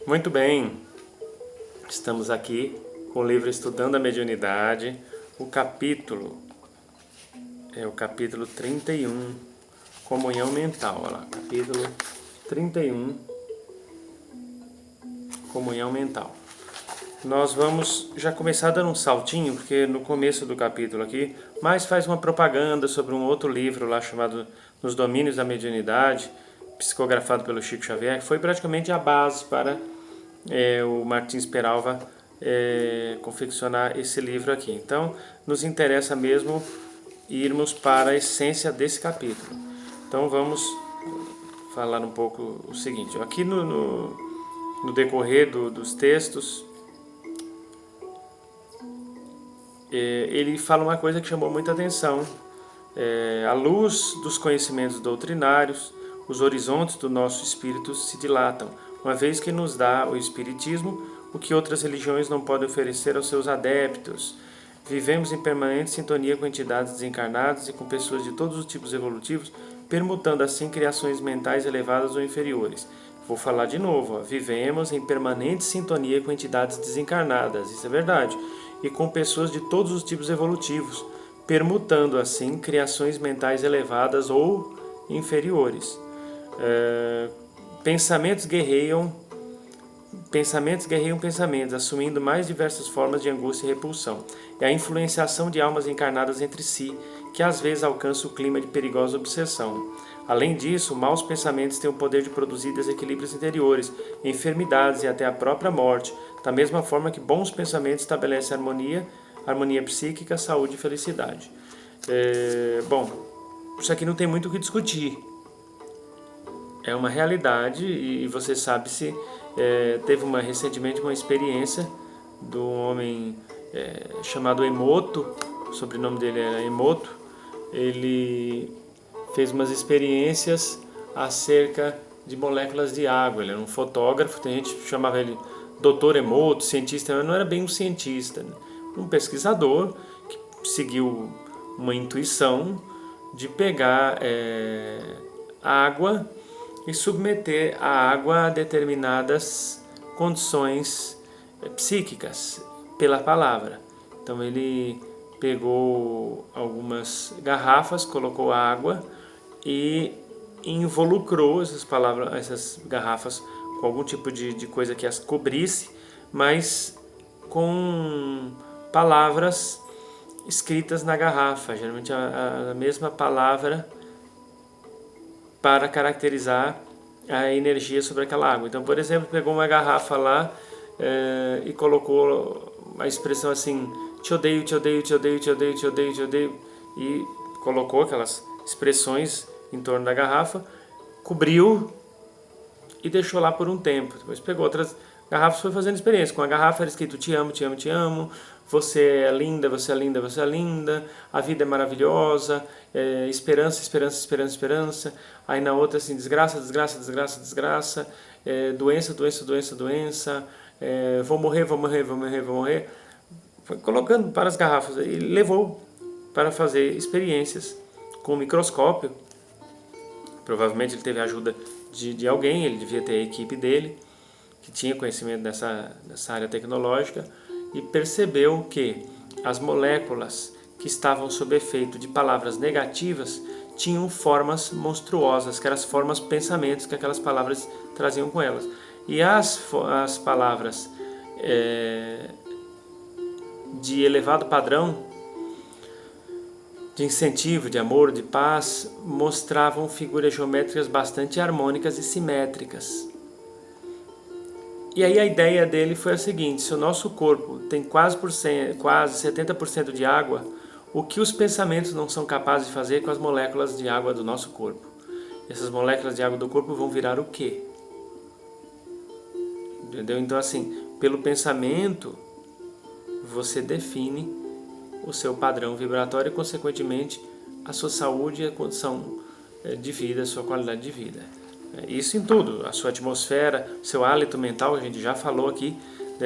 Muito bem, estamos aqui com o livro Estudando a Mediunidade, o capítulo é o capítulo 31, Comunhão Mental. Olha lá, capítulo 31, Comunhão Mental. Nós vamos já começar dando um saltinho, porque no começo do capítulo aqui, mais faz uma propaganda sobre um outro livro lá chamado Nos Domínios da Mediunidade, psicografado pelo Chico Xavier, que foi praticamente a base para o Martins Peralva confeccionar esse livro aqui. Então, nos interessa mesmo irmos para a essência desse capítulo. Então, vamos falar um pouco o seguinte. Aqui no decorrer dos textos, ele fala uma coisa que chamou muita atenção. À luz dos conhecimentos doutrinários, os horizontes do nosso espírito se dilatam, uma vez que nos dá o Espiritismo o que outras religiões não podem oferecer aos seus adeptos. Vivemos em permanente sintonia com entidades desencarnadas e com pessoas de todos os tipos evolutivos, permutando assim criações mentais elevadas ou inferiores. Vou falar de novo, vivemos em permanente sintonia com entidades desencarnadas, isso é verdade, e com pessoas de todos os tipos evolutivos, permutando assim criações mentais elevadas ou inferiores. Pensamentos guerreiam pensamentos, assumindo mais diversas formas de angústia e repulsão. É a influenciação de almas encarnadas entre si, que às vezes alcança o clima de perigosa obsessão. Além disso, maus pensamentos têm o poder de produzir desequilíbrios interiores, enfermidades e até a própria morte, da mesma forma que bons pensamentos estabelecem harmonia psíquica, saúde e felicidade. Bom, isso aqui não tem muito o que discutir. É uma realidade e você sabe se teve recentemente uma experiência de um homem chamado Emoto, o sobrenome dele era Emoto. Ele fez umas experiências acerca de moléculas de água. Ele era um fotógrafo, tem gente que chamava ele Dr. Emoto, cientista, mas não era bem um cientista, né? Um pesquisador que seguiu uma intuição de pegar água e submeter a água a determinadas condições psíquicas pela palavra. Então ele pegou algumas garrafas, colocou água e involucrou essas garrafas com algum tipo de coisa que as cobrisse, mas com palavras escritas na garrafa, geralmente a mesma palavra para caracterizar a energia sobre aquela água. Então, por exemplo, pegou uma garrafa lá e colocou a expressão assim: te odeio, te odeio, te odeio, te odeio, te odeio, te odeio, e colocou aquelas expressões em torno da garrafa, cobriu e deixou lá por um tempo. Depois pegou outras garrafas e foi fazendo experiência. Com a garrafa era escrito: te amo, te amo, te amo, você é linda, você é linda, você é linda, a vida é maravilhosa, esperança, esperança, esperança, esperança. Aí na outra assim: desgraça, desgraça, desgraça, desgraça, doença, doença, doença, doença, vou morrer, vou morrer, vou morrer, vou morrer. Foi colocando para as garrafas e levou para fazer experiências com o microscópio. Provavelmente ele teve a ajuda de alguém, ele devia ter a equipe dele, que tinha conhecimento nessa área tecnológica, e percebeu que as moléculas que estavam sob efeito de palavras negativas tinham formas monstruosas, que eram as formas pensamentos que aquelas palavras traziam com elas. E as palavras de elevado padrão, de incentivo, de amor, de paz, mostravam figuras geométricas bastante harmônicas e simétricas. E aí a ideia dele foi a seguinte: se o nosso corpo tem quase 70% de água, o que os pensamentos não são capazes de fazer com as moléculas de água do nosso corpo? Essas moléculas de água do corpo vão virar o quê? Entendeu? Então assim, pelo pensamento, você define o seu padrão vibratório e, consequentemente, a sua saúde e a condição de vida, a sua qualidade de vida. Isso em tudo, a sua atmosfera, seu hálito mental, a gente já falou aqui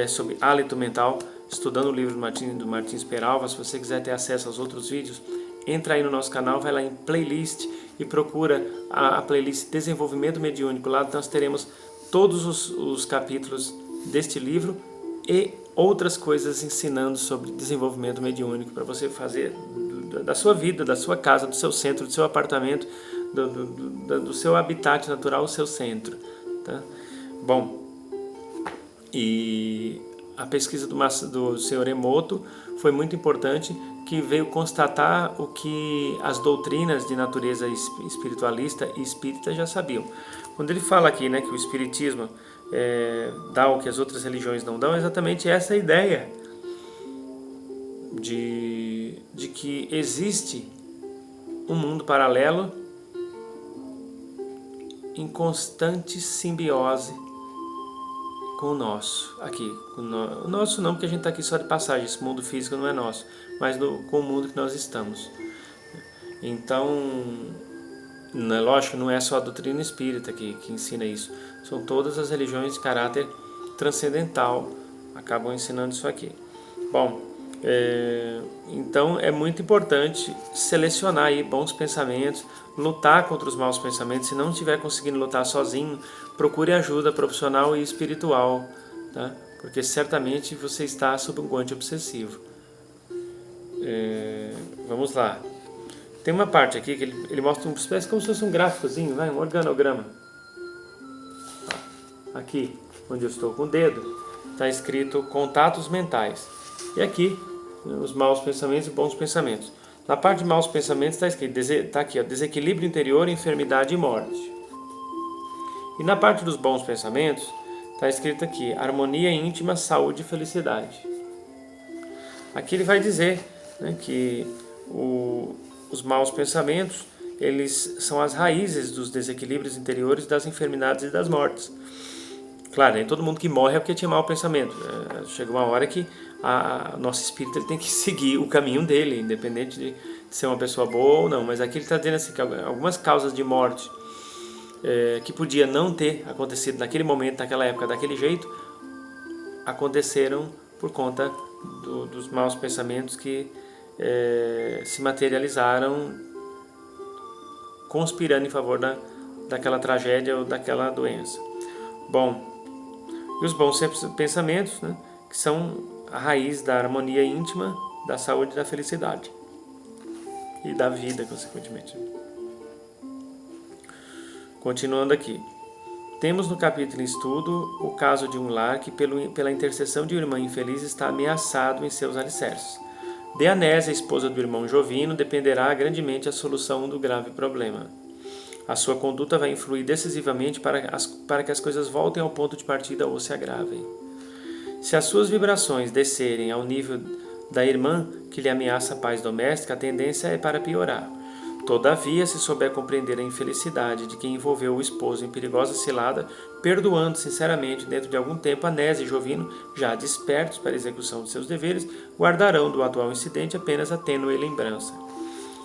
sobre hálito mental, estudando o livro do Martins Peralva. Se você quiser ter acesso aos outros vídeos, entra aí no nosso canal, vai lá em playlist e procura a playlist Desenvolvimento Mediúnico. Lá nós teremos todos os capítulos deste livro e outras coisas ensinando sobre desenvolvimento mediúnico para você fazer da sua vida, da sua casa, do seu centro, do seu apartamento, do seu habitat natural, o seu centro. Tá? Bom, e a pesquisa do Sr. Emoto foi muito importante, que veio constatar o que as doutrinas de natureza espiritualista e espírita já sabiam. Quando ele fala aqui, né, que o espiritismo dá o que as outras religiões não dão, é exatamente essa ideia de que existe um mundo paralelo em constante simbiose com o nosso, aqui. O nosso não, porque a gente está aqui só de passagem, esse mundo físico não é nosso, mas com o mundo que nós estamos. Então, lógico, não é só a doutrina espírita que ensina isso, são todas as religiões de caráter transcendental, acabam ensinando isso aqui. Bom, então é muito importante selecionar aí bons pensamentos, lutar contra os maus pensamentos. Se não estiver conseguindo lutar sozinho, procure ajuda profissional e espiritual, tá? Porque certamente você está sob um guante obsessivo. Vamos lá. Tem uma parte aqui que ele mostra uma espécie como se fosse um gráficozinho, um organograma. Aqui, onde eu estou com o dedo, está escrito contatos mentais. E aqui, os maus pensamentos e bons pensamentos. Na parte de maus pensamentos está escrito, está aqui, ó, desequilíbrio interior, enfermidade e morte. E na parte dos bons pensamentos está escrito aqui, harmonia íntima, saúde e felicidade. Aqui ele vai dizer, né, que os maus pensamentos, eles são as raízes dos desequilíbrios interiores, das enfermidades e das mortes. Claro, nem todo mundo que morre é porque tinha mau pensamento. Chega uma hora que o nosso espírito ele tem que seguir o caminho dele, independente de ser uma pessoa boa ou não. Mas aqui ele está dizendo assim, que algumas causas de morte que podia não ter acontecido naquele momento, naquela época, daquele jeito, aconteceram por conta dos maus pensamentos que se materializaram conspirando em favor daquela tragédia ou daquela doença. Bom, e os bons pensamentos, né, que são a raiz da harmonia íntima, da saúde e da felicidade. E da vida, consequentemente. Continuando aqui. Temos no capítulo em estudo o caso de um lar que, pela intercessão de uma irmã infeliz, está ameaçado em seus alicerces. De Anésia, esposa do irmão Jovino, dependerá grandemente a solução do grave problema. A sua conduta vai influir decisivamente para que as coisas voltem ao ponto de partida ou se agravem. Se as suas vibrações descerem ao nível da irmã que lhe ameaça a paz doméstica, a tendência é para piorar. Todavia, se souber compreender a infelicidade de quem envolveu o esposo em perigosa cilada, perdoando sinceramente dentro de algum tempo, Anésia e Jovino, já despertos para a execução de seus deveres, guardarão do atual incidente apenas a tênue lembrança.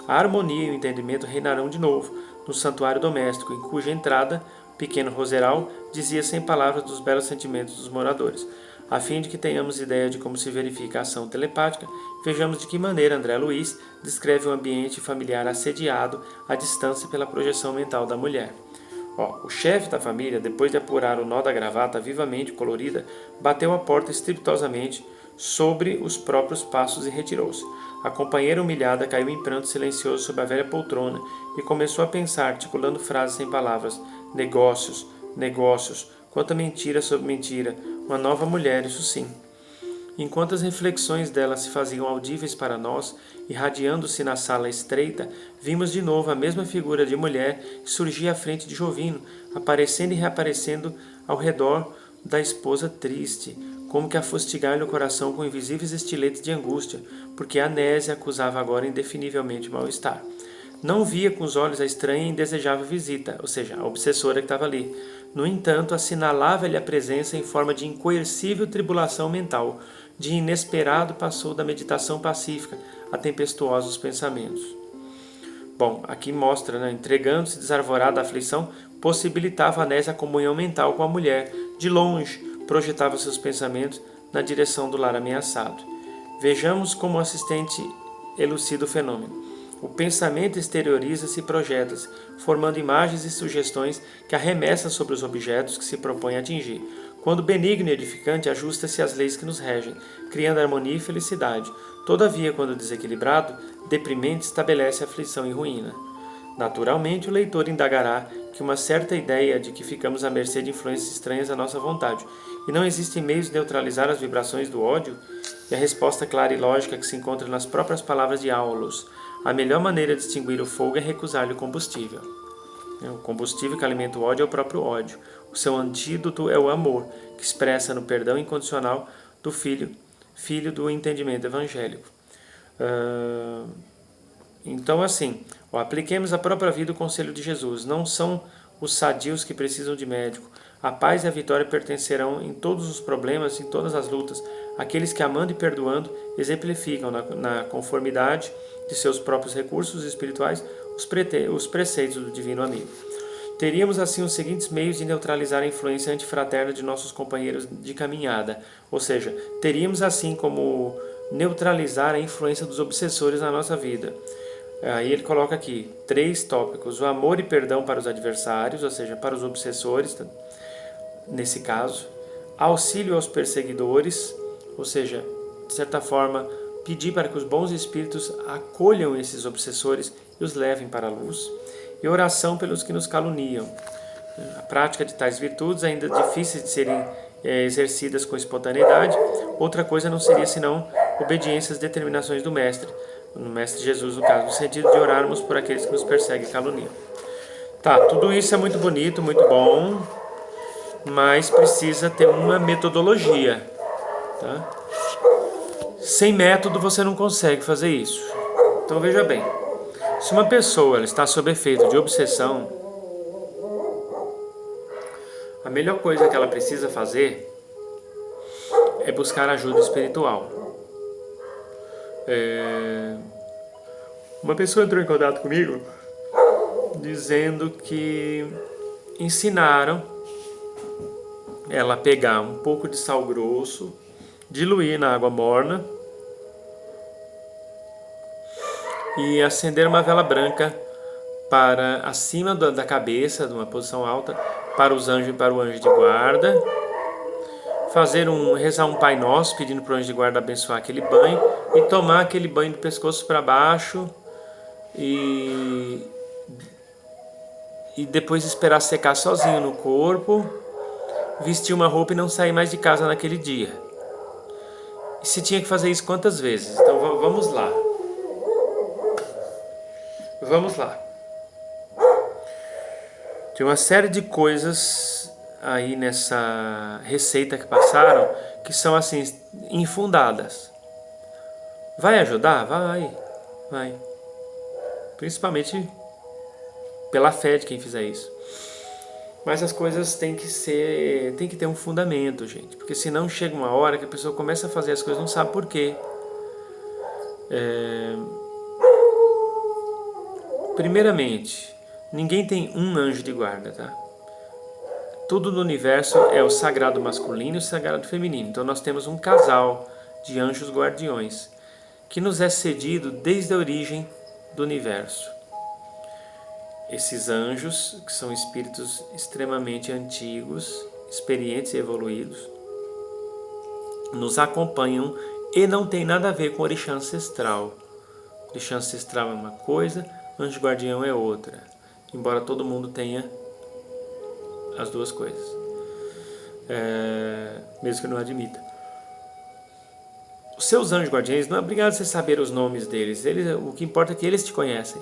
A harmonia e o entendimento reinarão de novo no santuário doméstico, em cuja entrada, pequeno roseral, dizia sem palavras dos belos sentimentos dos moradores. A fim de que tenhamos ideia de como se verifica a ação telepática, vejamos de que maneira André Luiz descreve um ambiente familiar assediado à distância pela projeção mental da mulher. O chefe da família, depois de apurar o nó da gravata vivamente colorida, bateu a porta estrepitosamente sobre os próprios passos e retirou-se. A companheira humilhada caiu em pranto silencioso sobre a velha poltrona e começou a pensar, articulando frases sem palavras. Negócios, negócios, quanta mentira sobre mentira, uma nova mulher, isso sim. Enquanto as reflexões dela se faziam audíveis para nós, irradiando-se na sala estreita, vimos de novo a mesma figura de mulher que surgia à frente de Jovino, aparecendo e reaparecendo ao redor da esposa triste, como que a fustigar-lhe o coração com invisíveis estiletes de angústia, porque a Anésia acusava agora indefinivelmente mal-estar. Não via com os olhos a estranha e indesejável visita, ou seja, a obsessora que estava ali. No entanto, assinalava-lhe a presença em forma de incoercível tribulação mental. De inesperado passou da meditação pacífica a tempestuosos pensamentos. Bom, aqui mostra, né, entregando-se desarvorada à aflição, possibilitava a Anésia a comunhão mental com a mulher. De longe, projetava seus pensamentos na direção do lar ameaçado. Vejamos como o assistente elucida o fenômeno. O pensamento exterioriza-se e projeta-se, formando imagens e sugestões que arremessam sobre os objetos que se propõe a atingir. Quando benigno e edificante, ajusta-se às leis que nos regem, criando harmonia e felicidade. Todavia, quando desequilibrado, deprimente, estabelece aflição e ruína. Naturalmente, o leitor indagará que uma certa ideia de que ficamos à mercê de influências estranhas à nossa vontade, e não existem meios de neutralizar as vibrações do ódio, e a resposta clara e lógica que se encontra nas próprias palavras de Aulus: a melhor maneira de extinguir o fogo é recusar-lhe o combustível. O combustível que alimenta o ódio é o próprio ódio. O seu antídoto é o amor, que expressa no perdão incondicional do filho do entendimento evangélico. Então, assim, apliquemos à própria vida o conselho de Jesus. Não são os sadios que precisam de médico. A paz e a vitória pertencerão em todos os problemas, em todas as lutas. Aqueles que, amando e perdoando, exemplificam na conformidade de seus próprios recursos espirituais os preceitos do Divino Amigo. Teríamos assim os seguintes meios de neutralizar a influência antifraterna de nossos companheiros de caminhada, ou seja, teríamos assim como neutralizar a influência dos obsessores na nossa vida. Aí ele coloca aqui 3 tópicos: o amor e perdão para os adversários, ou seja, para os obsessores, nesse caso, auxílio aos perseguidores, ou seja, de certa forma, pedir para que os bons espíritos acolham esses obsessores e os levem para a luz, e oração pelos que nos caluniam. A prática de tais virtudes, ainda difíceis de serem exercidas com espontaneidade, outra coisa não seria senão obediência às determinações do Mestre, no Mestre Jesus, no caso, no sentido de orarmos por aqueles que nos perseguem e caluniam. Tá, tudo isso é muito bonito, muito bom, mas precisa ter uma metodologia, tá? Sem método você não consegue fazer isso. Então veja bem, se uma pessoa ela está sob efeito de obsessão, a melhor coisa que ela precisa fazer é buscar ajuda espiritual. Uma pessoa entrou em contato comigo dizendo que ensinaram ela a pegar um pouco de sal grosso, diluir na água morna e acender uma vela branca para acima da cabeça, de uma posição alta, para os anjos e para o anjo de guarda, rezar um Pai Nosso pedindo para o anjo de guarda abençoar aquele banho e tomar aquele banho do pescoço para baixo e depois esperar secar sozinho no corpo, vestir uma roupa e não sair mais de casa naquele dia. E se tinha que fazer isso quantas vezes? Então vamos lá. Vamos lá. Tem uma série de coisas aí nessa receita que passaram que são assim infundadas. Vai ajudar? Vai. Principalmente pela fé de quem fizer isso. Mas as coisas têm que ter um fundamento, gente. Porque senão chega uma hora que a pessoa começa a fazer as coisas e não sabe por quê. Primeiramente, ninguém tem um anjo de guarda, tá? Tudo no universo é o sagrado masculino e o sagrado feminino. Então nós temos um casal de anjos guardiões que nos é cedido desde a origem do universo. Esses anjos, que são espíritos extremamente antigos, experientes e evoluídos, nos acompanham e não tem nada a ver com orixá ancestral. Orixá ancestral é uma coisa, anjo guardião é outra, embora todo mundo tenha as duas coisas, mesmo que não admita. Os seus anjos guardiões não é obrigado a você saber os nomes deles, o que importa é que eles te conhecem.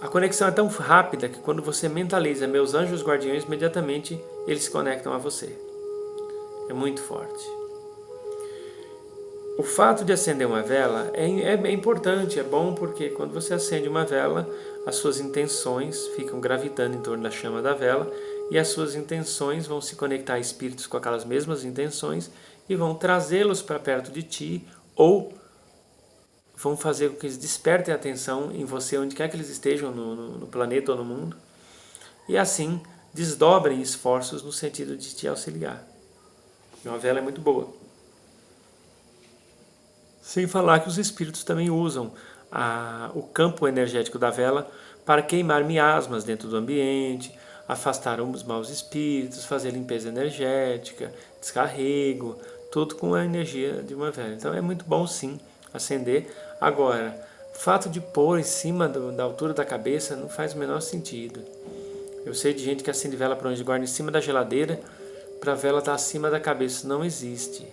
A conexão é tão rápida que quando você mentaliza meus anjos guardiões, imediatamente eles se conectam a você. É muito forte. O fato de acender uma vela é importante, é bom, porque quando você acende uma vela, as suas intenções ficam gravitando em torno da chama da vela e as suas intenções vão se conectar a espíritos com aquelas mesmas intenções e vão trazê-los para perto de ti ou vão fazer com que eles despertem a atenção em você, onde quer que eles estejam no planeta ou no mundo, e assim desdobrem esforços no sentido de te auxiliar. Uma vela é muito boa. Sem falar que os espíritos também usam o campo energético da vela para queimar miasmas dentro do ambiente, afastar os maus espíritos, fazer limpeza energética, descarrego, tudo com a energia de uma vela. Então é muito bom sim acender. Agora, o fato de pôr em cima da altura da cabeça não faz o menor sentido. Eu sei de gente que acende vela para onde guarda em cima da geladeira, para a vela estar acima da cabeça. Isso não existe.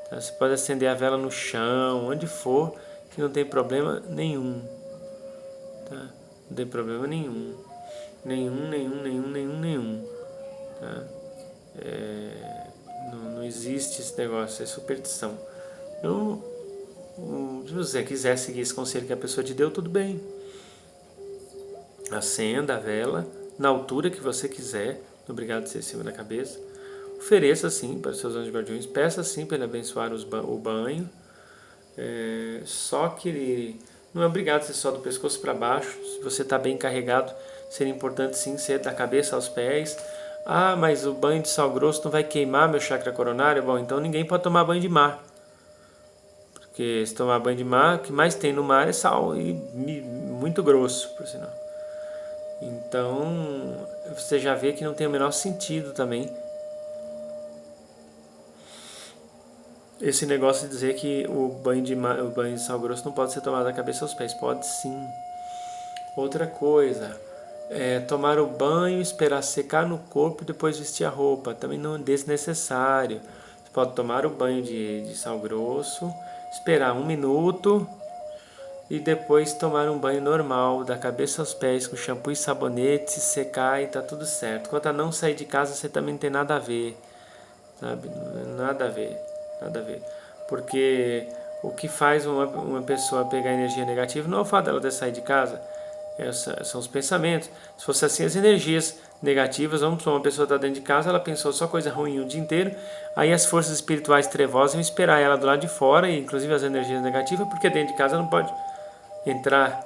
Então, você pode acender a vela no chão, onde for, que não tem problema nenhum. Tá? Não tem problema nenhum. Nenhum. Tá? Não existe esse negócio, é superstição. Então, se você quiser seguir esse conselho que a pessoa te deu, tudo bem. Acenda a vela na altura que você quiser, obrigado de ser em cima da cabeça. Ofereça sim para os seus anjos guardiões, peça sim para ele abençoar o banho. Só que não é obrigado a ser só do pescoço para baixo. Se você está bem carregado, seria importante sim ser da cabeça aos pés. Ah, mas o banho de sal grosso não vai queimar meu chakra coronário? Bom, então ninguém pode tomar banho de mar. Porque se tomar banho de mar, o que mais tem no mar é sal e muito grosso, por sinal. Então, você já vê que não tem o menor sentido também esse negócio de dizer que o banho de sal grosso não pode ser tomado da cabeça aos pés. Pode sim. Outra coisa, tomar o banho, esperar secar no corpo e depois vestir a roupa. Também não é desnecessário. Você pode tomar o banho de sal grosso, esperar 1 minuto e depois tomar um banho normal, da cabeça aos pés, com shampoo e sabonete, se secar e tá tudo certo. Quanto a não sair de casa, você também não tem nada a ver, sabe? Nada a ver, nada a ver. Porque o que faz uma pessoa pegar energia negativa não é o fato dela ter saído de casa, são os pensamentos. Se fosse assim, as energias negativas, vamos supor, uma pessoa está dentro de casa, ela pensou só coisa ruim o dia inteiro, aí as forças espirituais trevosas iam esperar ela do lado de fora, e inclusive as energias negativas, porque dentro de casa não pode entrar.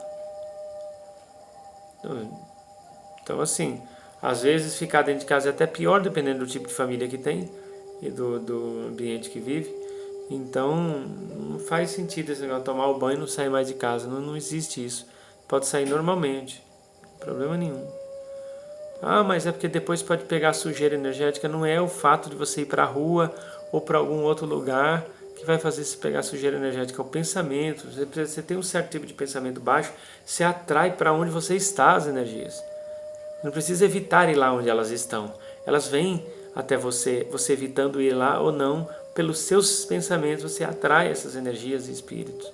Então, assim, às vezes ficar dentro de casa é até pior, dependendo do tipo de família que tem e do ambiente que vive. Então, não faz sentido esse negócio, tomar o banho e não sair mais de casa. Não existe isso. Pode sair normalmente, problema nenhum. Ah, mas é porque depois pode pegar sujeira energética. Não é o fato de você ir para a rua ou para algum outro lugar que vai fazer você pegar sujeira energética, é o pensamento. Você tem um certo tipo de pensamento baixo, você atrai para onde você está as energias. Não precisa evitar ir lá onde elas estão. Elas vêm até você, você evitando ir lá ou não, pelos seus pensamentos você atrai essas energias e espíritos.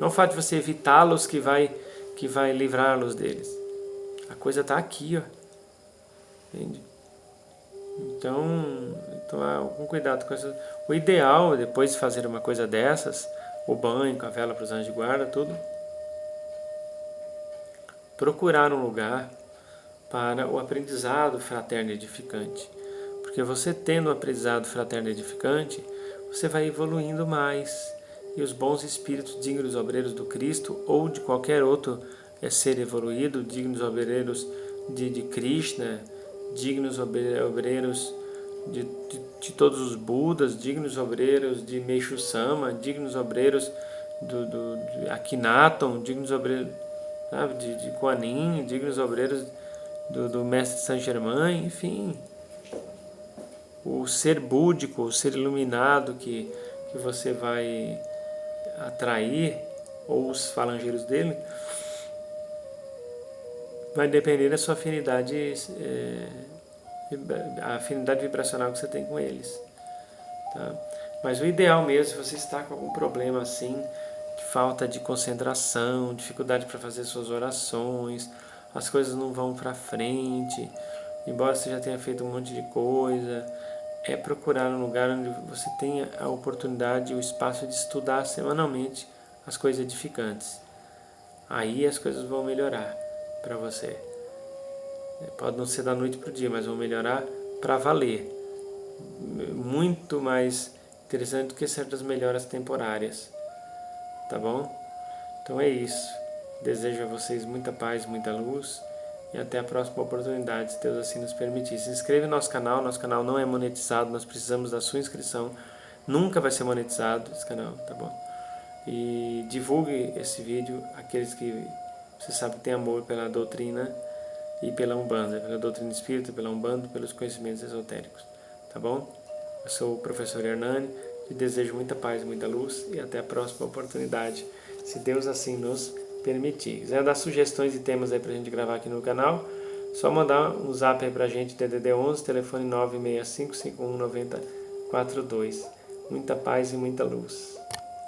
Não é o fato de você evitá-los que vai livrá-los deles. A coisa está aqui, ó. Entende? Então com cuidado com isso. O ideal, depois de fazer uma coisa dessas, o banho com a vela para os anjos de guarda, tudo, procurar um lugar para o aprendizado fraterno edificante. Porque você tendo um aprendizado fraterno edificante, você vai evoluindo mais. E os bons espíritos dignos obreiros do Cristo ou de qualquer outro ser evoluído, dignos obreiros de Krishna, dignos obreiros de todos os Budas, dignos obreiros de Meishu Sama, dignos obreiros de Akhenaton, dignos obreiros, sabe, de Kuan Yin, dignos obreiros do Mestre Saint Germain, enfim. O ser búdico, o ser iluminado que você vai atrair, ou os falangeiros dele, vai depender da sua afinidade, a afinidade vibracional que você tem com eles. Tá? Mas o ideal mesmo, se você está com algum problema assim, de falta de concentração, dificuldade para fazer suas orações, as coisas não vão para frente, embora você já tenha feito um monte de coisa, é procurar um lugar onde você tenha a oportunidade e o espaço de estudar semanalmente as coisas edificantes. Aí as coisas vão melhorar para você. Pode não ser da noite para o dia, mas vão melhorar para valer. Muito mais interessante do que certas melhoras temporárias. Tá bom? Então é isso. Desejo a vocês muita paz, muita luz. E até a próxima oportunidade, se Deus assim nos permitir. Se inscreva no nosso canal não é monetizado, nós precisamos da sua inscrição. Nunca vai ser monetizado esse canal, tá bom? e divulgue esse vídeo àqueles que você sabe que tem amor pela doutrina e pela Umbanda, pela doutrina espírita, pela Umbanda, pelos conhecimentos esotéricos, tá bom? Eu sou o professor Hernani, te desejo muita paz, muita luz e até a próxima oportunidade, se Deus assim nos permitir. Quiser dar sugestões de temas aí pra gente gravar aqui no canal, só mandar um zap aí pra gente, DDD 11, telefone 965-519042. Muita paz e muita luz.